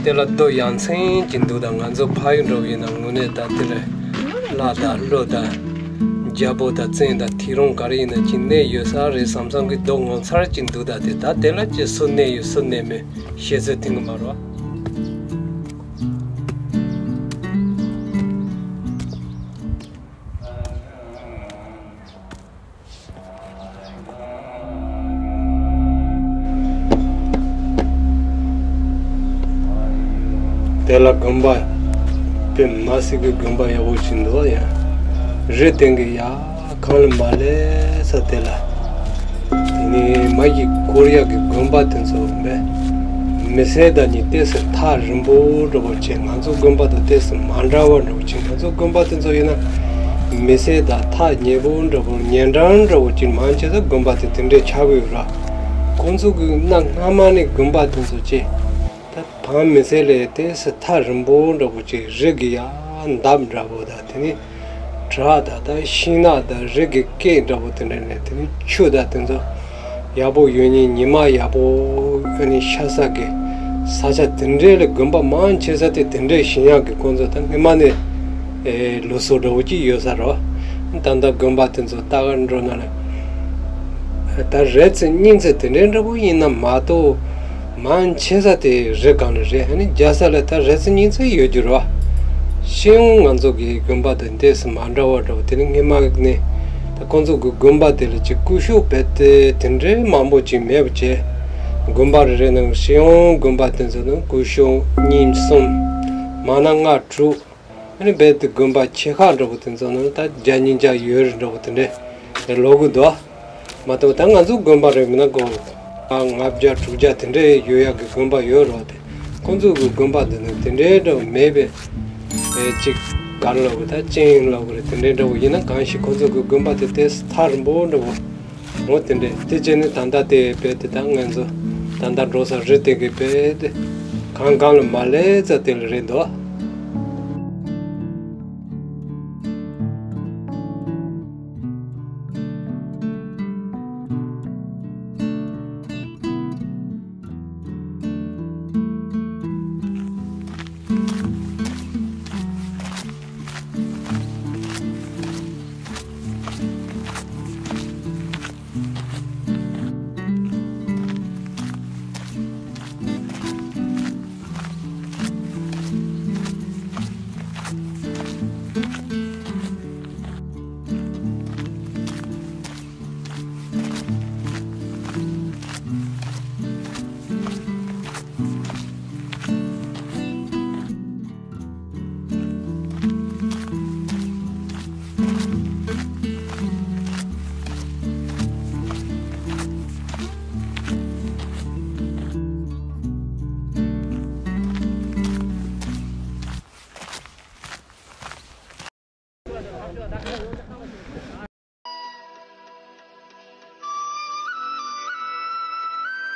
Tela do yansen jindu da nganzo phayin ro yin ngune ta tele la da lo da jabo da zen da thirong kari na jinne yo sa re samsang gi dong on sar jindu da te ta tela je sunne yo sunne me sheze ting ma ro tela gamba pe masig gamba ya wo chindo ya je tenge ya khal male sa tela ni magi korea ge gamba tenso me mese da ni tes tha rimbo ro che nganzo gamba da tes mandra wa ro che nganzo gamba tenso yana mese da tha nyebo ro nyendan ro chin man che da gamba te tende chawe ra konzo ge na namane gamba tenso che 다 메셀에 대해서 다른 보라고 제 저기야 담라보다 되니 자다다 신나다 저기 깨라고 되네 되니 추다든서 야보 윤이 니마 야보 아니 샤사게 사자 든레를 금방만 제사때 든레 신야게 건자다 내만에 에 로소도지 요사로 단다 금바든서 다간로나네 다 레츠 닌세 든레라고 이나 마도 만 체사때 레간레 아니 자살타 레스닌서 요주로 시용 안족이 금바든 데스 만라워도 되는 게 막네 다 건조 그 금바들 지구쇼 베테 텐레 마모지 메브체 금바르는 시용 금바든서는 구쇼 님솜 마낭가 주 아니 베트 금바 체카르부든서는 다 자닌자 요르부든데 로고도 마토 당간조 금바르면 고 ngabja tuja tende yoya ge gomba yoro de konzo gu gomba de tende do mebe chik gallo da chen lo gre tende do yina kanshi konzo gu gomba de tes thar bo no mo tende te chen tanda te pe te dangenzo tanda rosa rete ge pe de kangal male za tel redo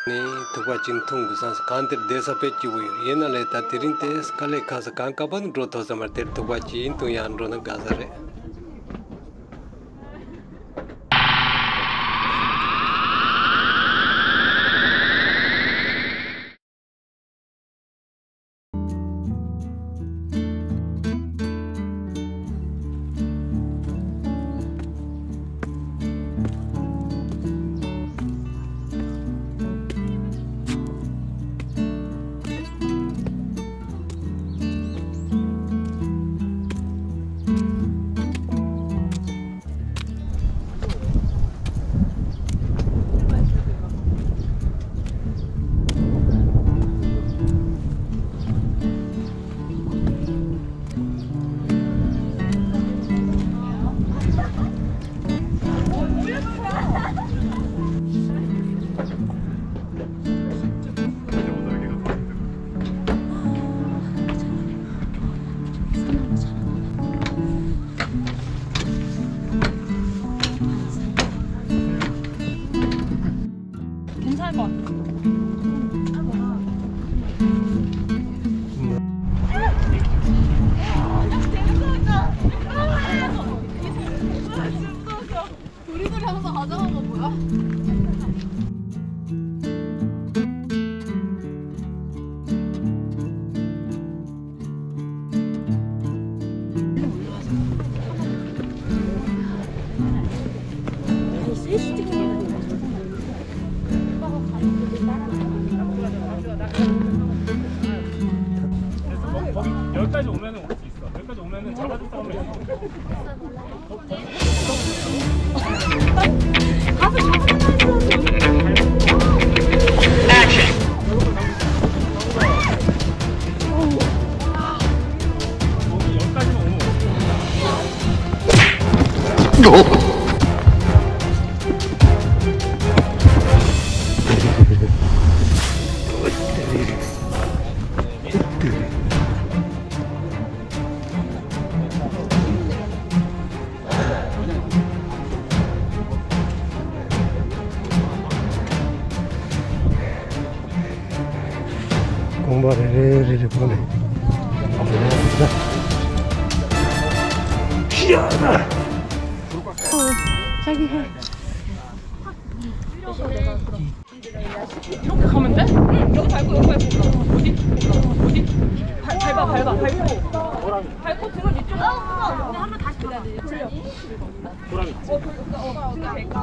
ni tukwa chintung gusan kantir desa pe chiwi yena le ta tirin tes kale khas kan ka ban ro to samar ter tukwa chin tu yan ro na gazare 괜찮을 것 같아. 우리들이 항상 가져간 거 뭐야? 여기까지 오면은 올 수 있어. 여기까지 오면은 잡아줄 사람이 있어. 가서 여기까지만 오면 공바를 보내. 희한하. 자기 해. 이렇게 가면 돼? 응, 여기 밟고 여기 밟고. 어디? 어디? 밟아. 밟고 등을 이쪽으로. 한번 다시 돌려. 보람이 있지.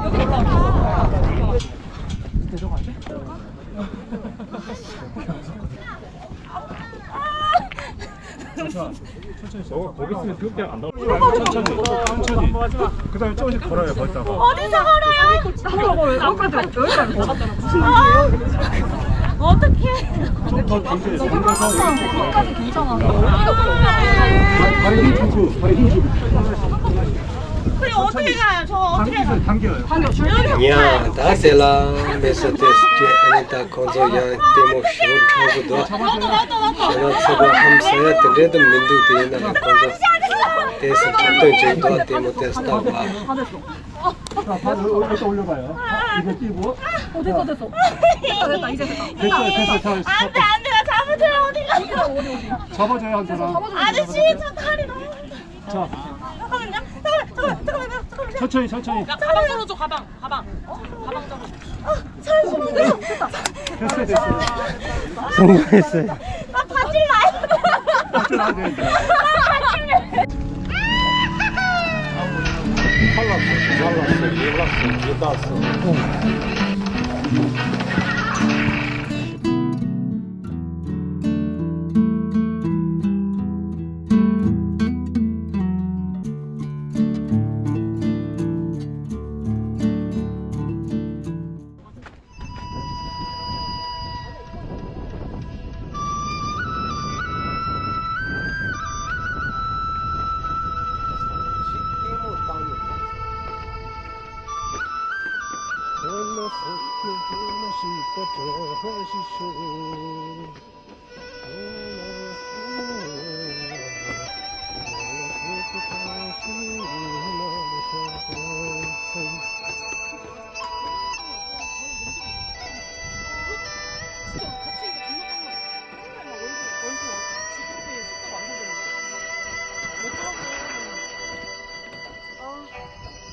여기 올라와. 내려가야 돼? 천천히. 너가 거기 있으면 그렇게 안 나올 거야. 천천히. 그 다음에 조금씩 걸어요, 걷다가. 어디서 걸어요? 아까도 여기까지 걸었잖아. 어떡해? 좀 더 뒤에 당겨서 여기까지 괜찮아. 발에 힘 주고. 그래 어떻게 가요? 저 어떻게 가요? 당겨요. 야, 다세라 메소테스제 아니다 콘조야 데모 쇼 차고도 제가 서버 함사야 데레도 민두 되나 콘조 테스 쳤던 제도 데모 테스타 봐. 자, 발을 여기다 올려봐요. 이거 띄고. 됐어. 됐다. 이제 됐다. 됐어. 안돼 나 잘못해요 어디가 잡아줘요, 한 사람. 아저씨 저 다리 너무 자, 잠깐만요 천천히. 야, 가방 걸어줘, 가방. 가방 잡아. 됐어요. 성공했어요. 나 다칠라요 다쳐나야 되는데.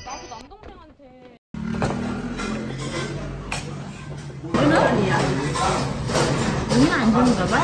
나도 남동생한테. 눈이 안 좋은가 봐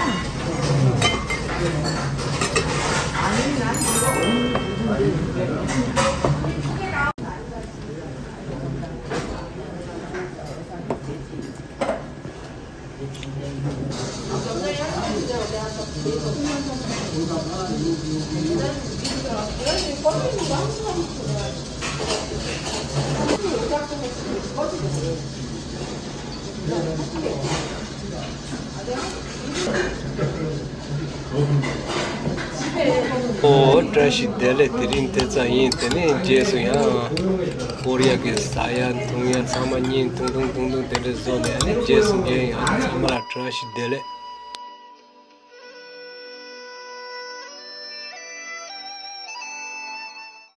ट्रैशी देले तिरिन ते चाहिए तने जैसे यहाँ कोरिया के साया दुनिया सामान्य तुम तेरे जोने जैसे ये यहाँ हमारा ट्रैशी देले